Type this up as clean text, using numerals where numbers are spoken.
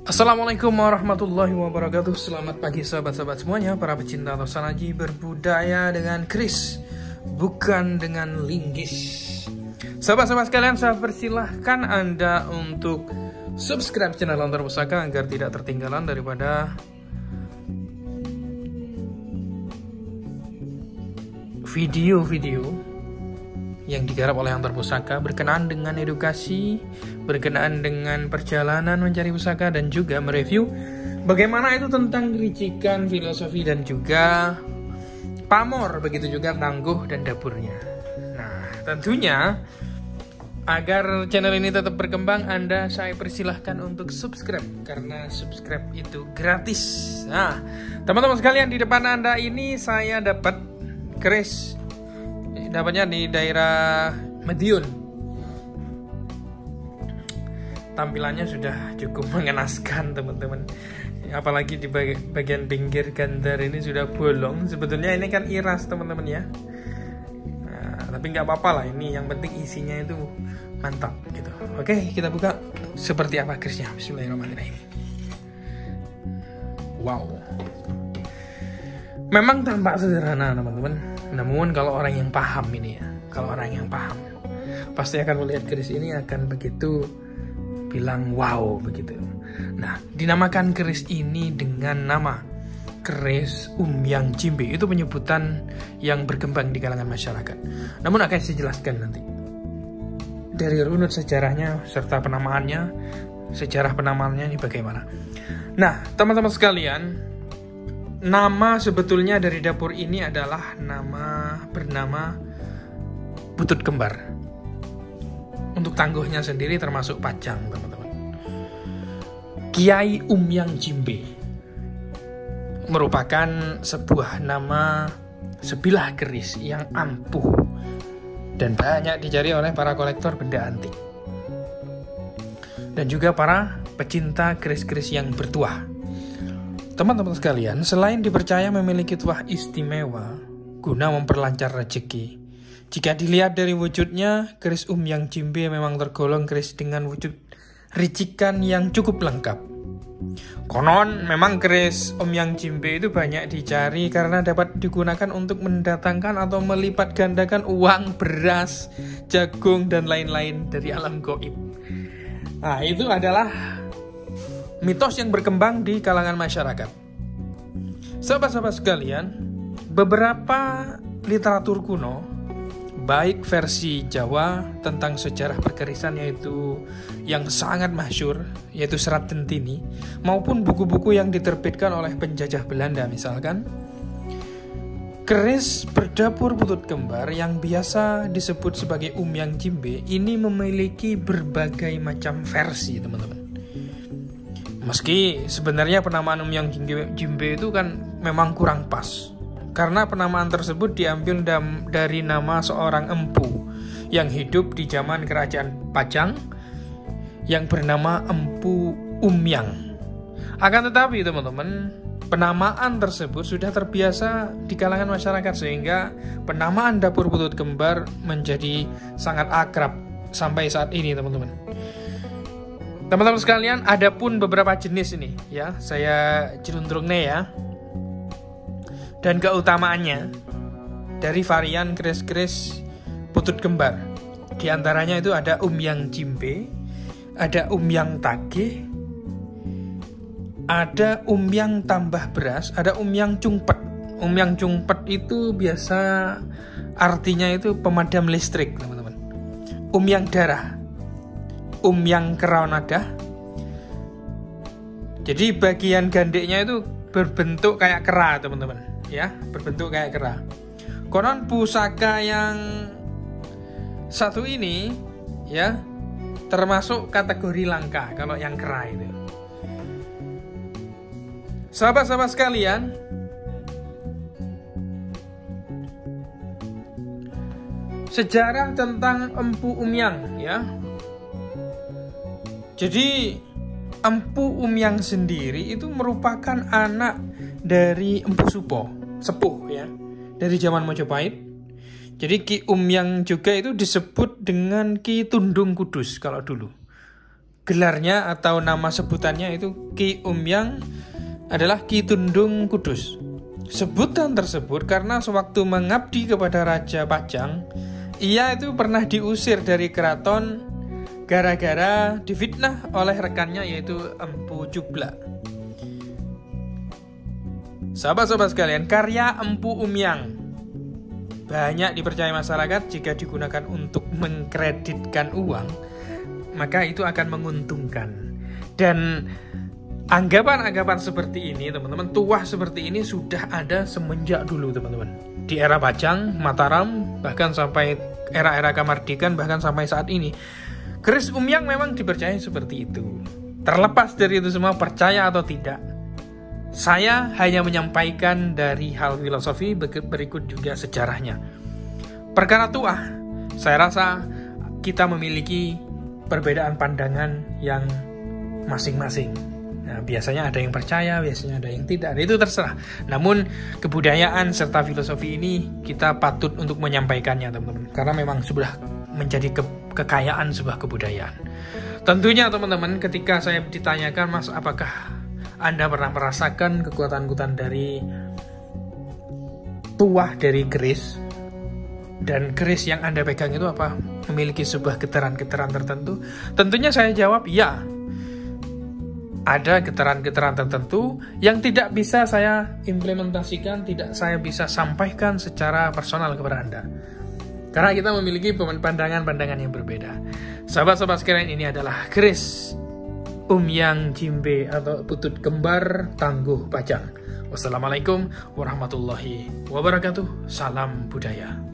Assalamualaikum warahmatullahi wabarakatuh. Selamat pagi sahabat-sahabat semuanya, para pecinta Tosanaji berbudaya dengan keris, bukan dengan linggis. Sahabat-sahabat sekalian, saya persilahkan Anda untuk subscribe channel Lontar Pusaka agar tidak tertinggalan daripada video-video yang digarap oleh Antar Pusaka berkenaan dengan edukasi, berkenaan dengan perjalanan mencari pusaka, dan juga mereview bagaimana itu tentang ricikan, filosofi, dan juga pamor, begitu juga tangguh dan dapurnya. Nah, tentunya agar channel ini tetap berkembang, saya persilahkan untuk subscribe, karena subscribe itu gratis. Nah, teman-teman sekalian, di depan Anda ini saya dapat keris, dapatnya di daerah Madiun. Tampilannya sudah cukup mengenaskan, teman-teman. Apalagi di bagian pinggir gandar ini sudah bolong. Sebetulnya ini kan iras, teman-teman ya. Nah, tapi nggak apa-apa lah. Ini yang penting isinya itu mantap gitu. Oke, kita buka seperti apa kerisnya. Bismillahirrahmanirrahim. Wow. Memang tampak sederhana, teman-teman. Namun kalau orang yang paham ini ya, pasti akan melihat keris ini akan begitu bilang wow begitu. Nah, dinamakan keris ini dengan nama keris Umyang Jimbe. Itu penyebutan yang berkembang di kalangan masyarakat. Namun akan saya jelaskan nanti dari runut sejarahnya serta penamaannya, sejarah penamaannya ini bagaimana. Nah, teman-teman sekalian, nama sebetulnya dari dapur ini adalah bernama Butut Kembar. Untuk tangguhnya sendiri termasuk Pajang, teman-teman. Kiai Umyang Jimbe merupakan sebuah nama sebilah keris yang ampuh dan banyak dicari oleh para kolektor benda antik dan juga para pecinta keris-keris yang bertuah. Teman-teman sekalian, selain dipercaya memiliki tuah istimewa guna memperlancar rezeki, jika dilihat dari wujudnya, keris Umyang Jimbe memang tergolong keris dengan wujud ricikan yang cukup lengkap. Konon, memang keris Umyang Jimbe itu banyak dicari karena dapat digunakan untuk mendatangkan atau melipat gandakan uang, beras, jagung, dan lain-lain dari alam gaib. Nah, itu adalah mitos yang berkembang di kalangan masyarakat. Sahabat-sahabat sekalian, beberapa literatur kuno, baik versi Jawa tentang sejarah perkerisan yaitu yang sangat masyhur, yaitu Serat Tentini, maupun buku-buku yang diterbitkan oleh penjajah Belanda misalkan, keris berdapur Butut Kembar yang biasa disebut sebagai Umyang Jimbe ini memiliki berbagai macam versi, teman-teman. Meski sebenarnya penamaan Umyang Jimbe itu kan memang kurang pas, karena penamaan tersebut diambil dari nama seorang empu yang hidup di zaman kerajaan Pajang yang bernama Empu Umyang. Akan tetapi, teman-teman, penamaan tersebut sudah terbiasa di kalangan masyarakat sehingga penamaan dapur Butut Kembar menjadi sangat akrab sampai saat ini, teman-teman. Teman-teman sekalian, ada pun beberapa jenis ini ya, saya jelundrungnya ya. Dan keutamaannya dari varian keris-keris Butut Kembar. Di antaranya itu ada Umyang Jimbe, ada Umyang Tagih, ada Umyang Tambah Beras, ada Umyang Cungpet. Umyang Cungpet itu biasa artinya itu pemadam listrik, teman-teman. Umyang Darah, Umyang Keraonadah. Jadi bagian gandeknya itu berbentuk kayak kera, teman-teman, ya, berbentuk kayak kera. Konon pusaka yang satu ini ya termasuk kategori langka kalau yang kera itu. Sahabat-sahabat sekalian, sejarah tentang Empu Umyang ya. Jadi Empu Umyang sendiri itu merupakan anak dari Empu Supo, sepuh ya, dari zaman Majapahit. Jadi Ki Umyang juga itu disebut dengan Ki Tundung Kudus kalau dulu. gelarnya atau nama sebutannya itu Ki Umyang adalah Ki Tundung Kudus. Sebutan tersebut karena sewaktu mengabdi kepada Raja Pajang, ia itu pernah diusir dari keraton gara-gara difitnah oleh rekannya yaitu Empu Jubla. Sahabat-sahabat sekalian, karya Empu Umyang banyak dipercaya masyarakat jika digunakan untuk mengkreditkan uang, maka itu akan menguntungkan. Dan anggapan-anggapan seperti ini, teman-teman, tuah seperti ini sudah ada semenjak dulu, teman-teman. Di era Pajang, Mataram, bahkan sampai era-era Kamardikan, bahkan sampai saat ini. Keris Umyang memang dipercaya seperti itu. Terlepas dari itu semua, percaya atau tidak, saya hanya menyampaikan dari hal filosofi, berikut juga sejarahnya. Perkara tuah, saya rasa kita memiliki perbedaan pandangan yang masing-masing. Nah, biasanya ada yang percaya, biasanya ada yang tidak. Itu terserah. Namun kebudayaan serta filosofi ini kita patut untuk menyampaikannya, teman-teman. Karena memang sudah menjadi kekayaan sebuah kebudayaan. Tentunya, teman-teman, ketika saya ditanyakan, Mas, apakah Anda pernah merasakan kekuatan-kekuatan dari tuah dari keris? Dan keris yang Anda pegang itu apa? Memiliki sebuah getaran-getaran tertentu? Tentunya saya jawab ya. Ada getaran-getaran tertentu yang tidak bisa saya implementasikan, tidak saya bisa sampaikan secara personal kepada Anda. Karena kita memiliki pandangan-pandangan yang berbeda. Sahabat-sahabat sekalian, ini adalah keris Umyang Jimbe atau Putut Kembar Tangguh Pajang. Wassalamualaikum warahmatullahi wabarakatuh. Salam budaya.